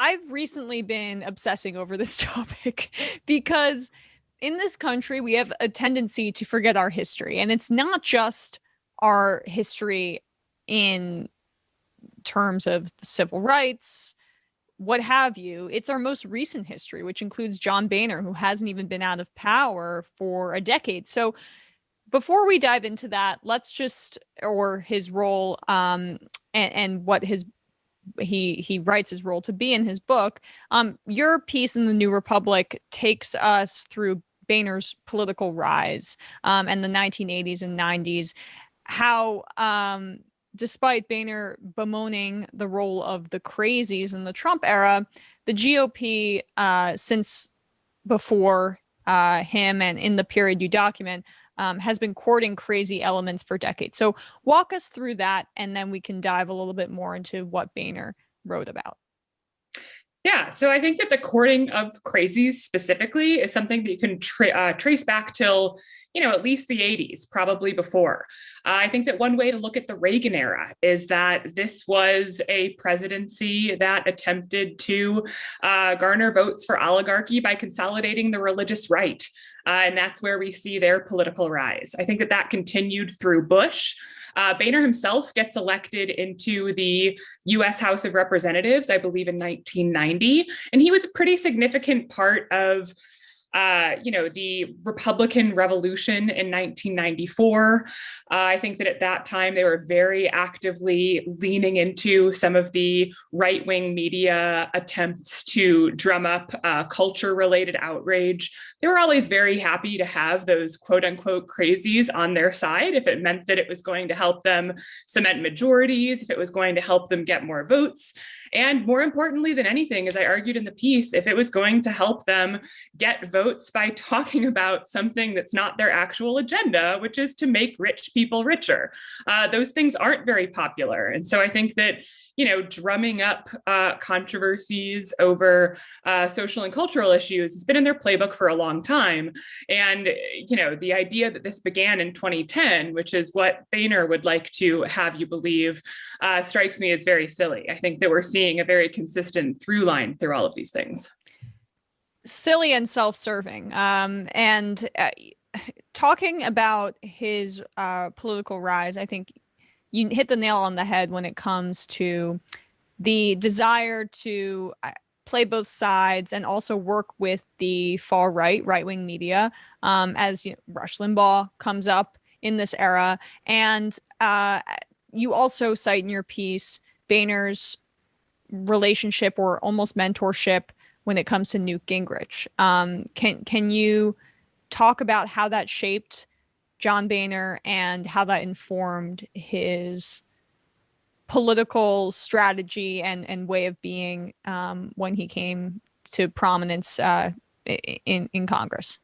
I've recently been obsessing over this topic because in this country, we have a tendency to forget our history. And it's not just our history in terms of civil rights, what have you. It's our most recent history, which includes John Boehner, who hasn't even been out of power for a decade. So before we dive into that, let's just, or his role, and what he writes his role to be in his book. Your piece in the New Republic takes us through Boehner's political rise, and the 1980s and 90s, how despite Boehner bemoaning the role of the crazies in the Trump era, the GOP, since before him and in the period you document, has been courting crazy elements for decades. So walk us through that, and then we can dive a little bit more into what Boehner wrote about. Yeah, so I think that the courting of crazies specifically is something that you can trace back till, at least the 80s, probably before. I think that one way to look at the Reagan era is that this was a presidency that attempted to garner votes for oligarchy by consolidating the religious right. And that's where we see their political rise. I think that that continued through Bush. Boehner himself gets elected into the U.S. House of Representatives, I believe, in 1990. And he was a pretty significant part of the Republican Revolution in 1994. I think that at that time, they were very actively leaning into some of the right-wing media attempts to drum up culture-related outrage. They were always very happy to have those quote-unquote crazies on their side if it meant that it was going to help them cement majorities, if it was going to help them get more votes. And more importantly than anything, as I argued in the piece, if it was going to help them get votes by talking about something that's not their actual agenda, which is to make rich people richer. Those things aren't very popular. And so I think that, drumming up controversies over social and cultural issues has been in their playbook for a long time. And, the idea that this began in 2010, which is what Boehner would like to have you believe, strikes me as very silly. I think that we're seeing a very consistent through line through all of these things. Silly and self-serving. Talking about his political rise, I think you hit the nail on the head when it comes to the desire to play both sides and also work with the far right-wing media, as Rush Limbaugh comes up in this era. And you also cite in your piece Boehner's relationship or almost mentorship when it comes to Newt Gingrich. Can you talk about how that shaped John Boehner and how that informed his political strategy and way of being when he came to prominence in Congress?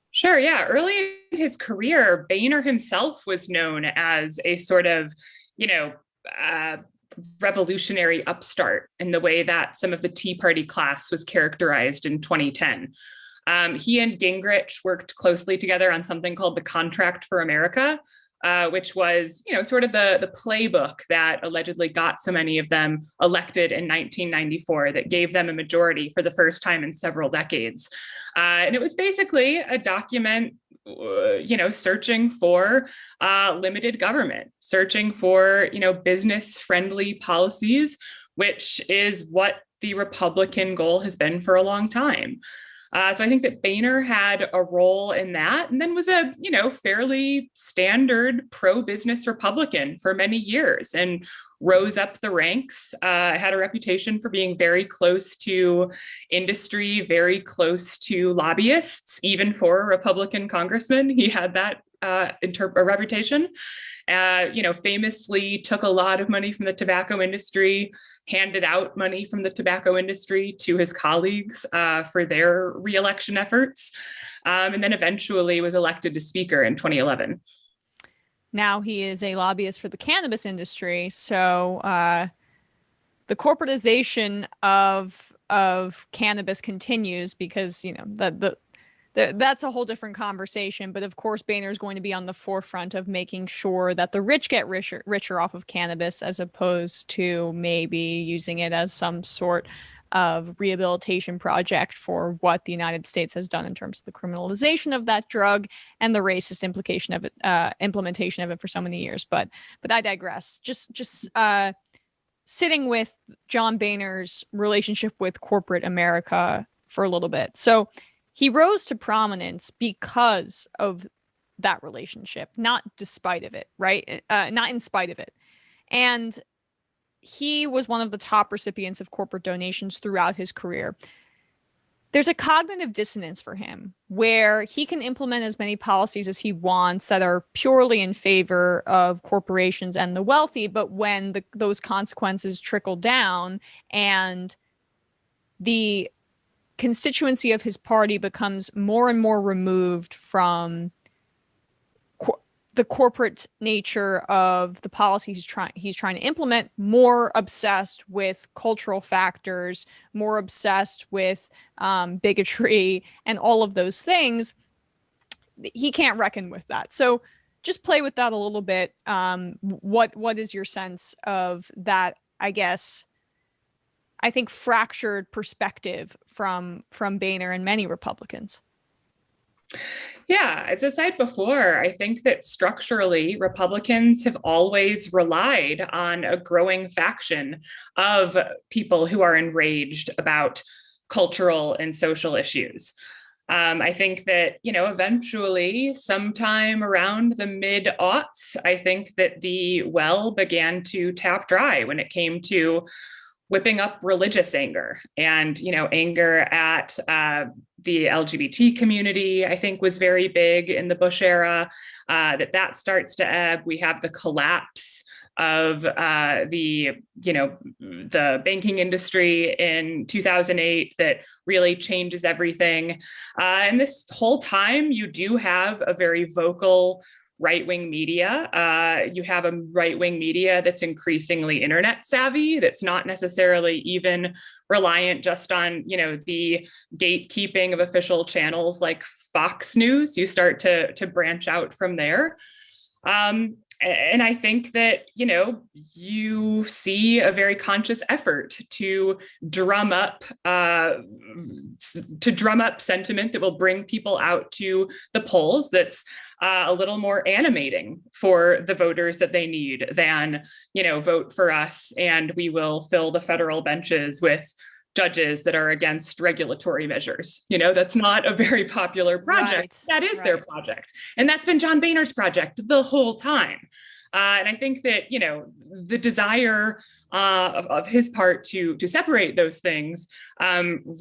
Sure, yeah. Early in his career, Boehner himself was known as a sort of, revolutionary upstart in the way that some of the Tea Party class was characterized in 2010. He and Gingrich worked closely together on something called the Contract for America, which was, sort of the playbook that allegedly got so many of them elected in 1994 that gave them a majority for the first time in several decades. And it was basically a document, searching for limited government, searching for, business-friendly policies, which is what the Republican goal has been for a long time. So I think that Boehner had a role in that, and then was a, fairly standard pro-business Republican for many years and rose up the ranks, had a reputation for being very close to industry, very close to lobbyists, even for a Republican congressman. He had that reputation. Famously took a lot of money from the tobacco industry, handed out money from the tobacco industry to his colleagues for their reelection efforts, and then eventually was elected to Speaker in 2011. Now he is a lobbyist for the cannabis industry. So the corporatization of cannabis continues because, that's a whole different conversation. But of course, Boehner is going to be on the forefront of making sure that the rich get richer off of cannabis, as opposed to maybe using it as some sort of rehabilitation project for what the United States has done in terms of the criminalization of that drug and the racist implication of it, implementation of it for so many years. But I digress. Just sitting with John Boehner's relationship with corporate America for a little bit. So he rose to prominence because of that relationship, not despite of it, right? Not in spite of it. And he was one of the top recipients of corporate donations throughout his career. There's a cognitive dissonance for him where he can implement as many policies as he wants that are purely in favor of corporations and the wealthy. But when those consequences trickle down and the constituency of his party becomes more and more removed from the corporate nature of the policies he's trying to implement, more obsessed with cultural factors, more obsessed with bigotry and all of those things, he can't reckon with that. So just play with that a little bit. What is your sense of that, I guess, I think fractured perspective from Boehner and many Republicans? Yeah, as I said before, I think that structurally, Republicans have always relied on a growing faction of people who are enraged about cultural and social issues. I think that, eventually, sometime around the mid-aughts, I think that the well began to tap dry when it came to whipping up religious anger and, anger at the LGBT community, I think was very big in the Bush era, that starts to ebb. We have the collapse of the banking industry in 2008 that really changes everything. And this whole time, you do have a very vocal right-wing media. You have a right-wing media that's increasingly internet savvy, that's not necessarily even reliant just on, the gatekeeping of official channels like Fox News. You start to branch out from there. And I think that, you see a very conscious effort to drum up sentiment that will bring people out to the polls that's a little more animating for the voters that they need than, vote for us and we will fill the federal benches with judges that are against regulatory measures. That's not a very popular project. Right. That is their project. And that's been John Boehner's project the whole time. And I think that, the desire of his part to separate those things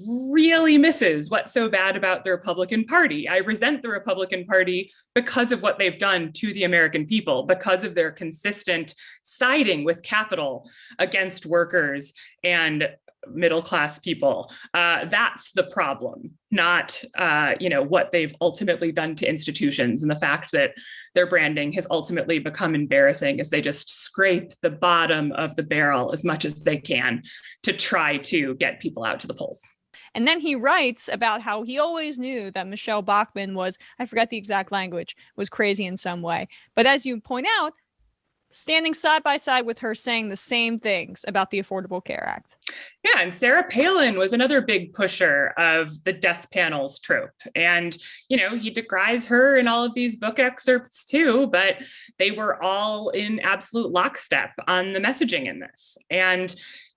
really misses what's so bad about the Republican Party. I resent the Republican Party because of what they've done to the American people, because of their consistent siding with capital against workers and middle-class people. That's the problem, not, what they've ultimately done to institutions and the fact that their branding has ultimately become embarrassing as they just scrape the bottom of the barrel as much as they can to try to get people out to the polls. And then he writes about how he always knew that Michelle Bachmann was, I forget the exact language, was crazy in some way. But as you point out, standing side by side with her saying the same things about the Affordable Care Act. Yeah, and Sarah Palin was another big pusher of the death panels trope. And, he decries her in all of these book excerpts too, but they were all in absolute lockstep on the messaging in this. And,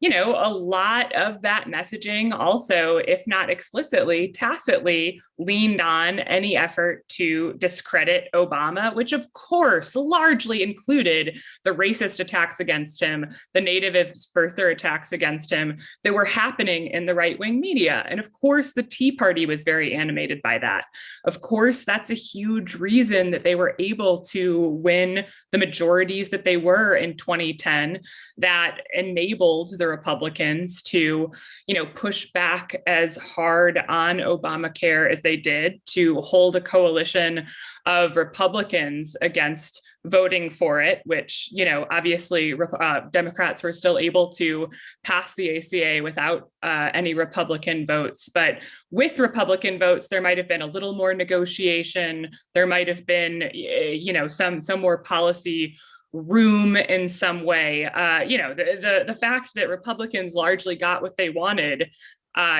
a lot of that messaging also, if not explicitly, tacitly leaned on any effort to discredit Obama, which of course largely included the racist attacks against him, the native birther attacks against him that were happening in the right-wing media. And of course, the Tea Party was very animated by that. Of course, that's a huge reason that they were able to win the majorities that they were in 2010 that enabled the Republicans to, push back as hard on Obamacare as they did, to hold a coalition of Republicans against voting for it, which, obviously Democrats were still able to pass the ACA without any Republican votes. But with Republican votes, there might have been a little more negotiation. There might have been, some more policy room in some way. The fact that Republicans largely got what they wanted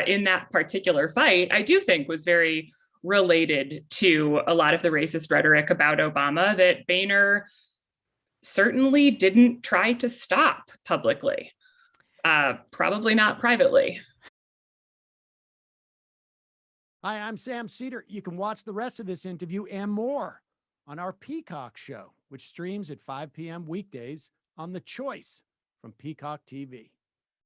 in that particular fight, I do think was very related to a lot of the racist rhetoric about Obama that Boehner certainly didn't try to stop publicly, probably not privately. Hi, I'm Sam Seder. You can watch the rest of this interview and more on our Peacock show, which streams at 5 p.m. weekdays on The Choice from Peacock TV.